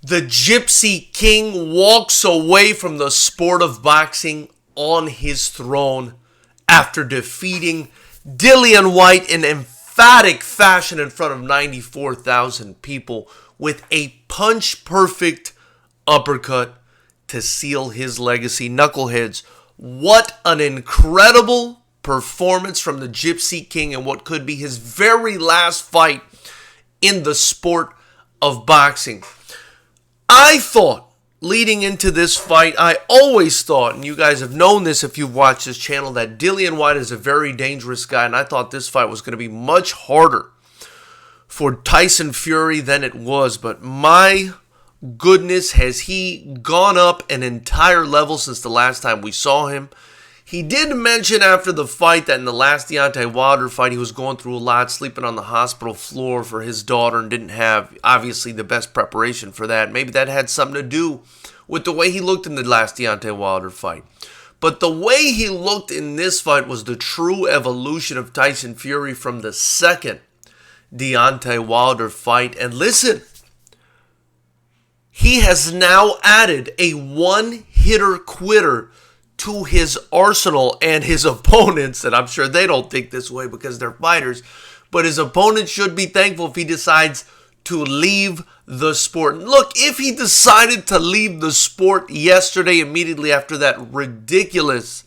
The Gypsy King walks away from the sport of boxing on his throne after defeating Dillian Whyte in emphatic fashion in front of 94,000 people with a punch-perfect uppercut to seal his legacy. Knuckleheads, what an incredible performance from the Gypsy King in what could be his very last fight in the sport of boxing. I thought, leading into this fight, I always thought, and you guys have known this if you've watched this channel, that Dillian Whyte is a very dangerous guy, and I thought this fight was going to be much harder for Tyson Fury than it was. But my goodness, has he gone up an entire level since the last time we saw him. He did mention after the fight that in the last Deontay Wilder fight, he was going through a lot, sleeping on the hospital floor for his daughter and didn't have, obviously, the best preparation for that. Maybe that had something to do with the way he looked in the last Deontay Wilder fight. But the way he looked in this fight was the true evolution of Tyson Fury from the second Deontay Wilder fight. And listen, he has now added a one-hitter quitter to his arsenal, and his opponents, and I'm sure they don't think this way because they're fighters, but his opponents should be thankful if he decides to leave the sport. Look, if he decided to leave the sport yesterday immediately after that ridiculous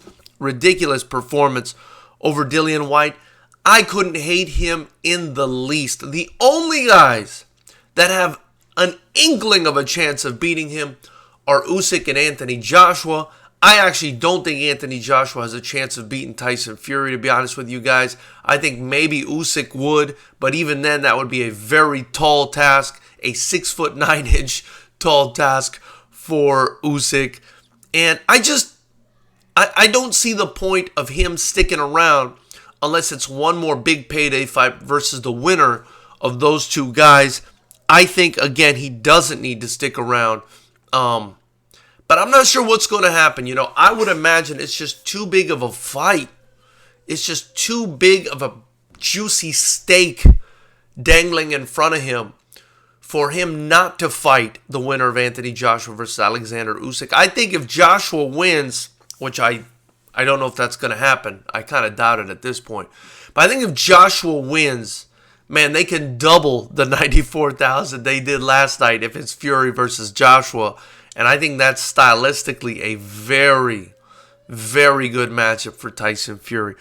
performance over Dillian Whyte, I couldn't hate him in the least. The only guys that have an inkling of a chance of beating him are Usyk and Anthony Joshua. I actually don't think Anthony Joshua has a chance of beating Tyson Fury, to be honest with you guys. I think maybe Usyk would, but even then, that would be a very tall task, a 6'9" tall task for Usyk. And I don't see the point of him sticking around unless it's one more big payday fight versus the winner of those two guys. I think, again, he doesn't need to stick around. But I'm not sure what's going to happen. You know, I would imagine it's just too big of a fight. It's just too big of a juicy steak dangling in front of him for him not to fight the winner of Anthony Joshua versus Alexander Usyk. I think if Joshua wins, which I don't know if that's going to happen. I kind of doubt it at this point. But I think if Joshua wins, man, they can double the 94,000 they did last night if it's Fury versus Joshua. And I think that's stylistically a very, very good matchup for Tyson Fury.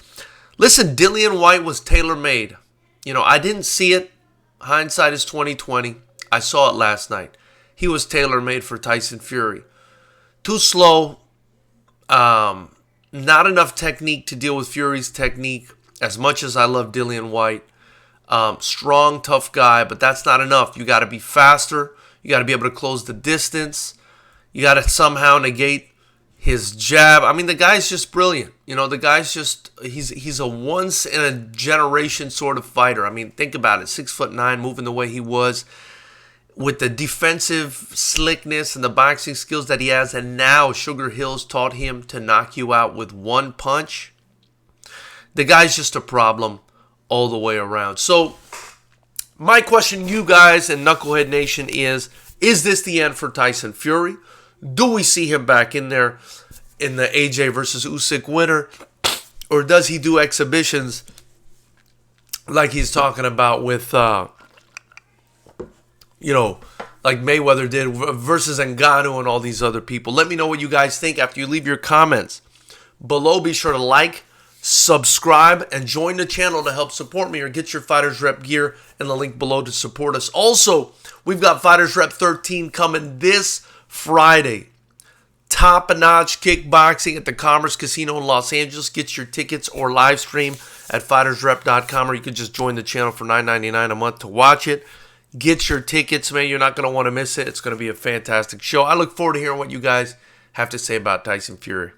Listen, Dillian Whyte was tailor-made. You know, I didn't see it. Hindsight is 20/20. I saw it last night. He was tailor-made for Tyson Fury. Too slow. Not enough technique to deal with Fury's technique. As much as I love Dillian Whyte. Strong, tough guy, but that's not enough. You got to be faster. You got to be able to close the distance. You got to somehow negate his jab. I mean, the guy's just brilliant. You know, the guy's just, he's a once-in-a-generation sort of fighter. I mean, think about it. 6'9", moving the way he was, with the defensive slickness and the boxing skills that he has, and now Sugar Hill's taught him to knock you out with one punch. The guy's just a problem all the way around. So, my question to you guys and Knucklehead Nation is this the end for Tyson Fury? Do we see him back in there in the AJ versus Usyk winner? Or does he do exhibitions like he's talking about with, you know, like Mayweather did versus Ngannou and all these other people? Let me know what you guys think after you leave your comments below. Be sure to like, subscribe, and join the channel to help support me, or get your Fighters Rep gear in the link below to support us. Also, we've got Fighters Rep 13 coming this Friday. Top-notch kickboxing at the Commerce Casino in Los Angeles. Get your tickets or live stream at FightersRep.com, or you can just join the channel for $9.99 a month to watch it. Get your tickets, man. You're not going to want to miss it. It's going to be a fantastic show. I look forward to hearing what you guys have to say about Tyson Fury.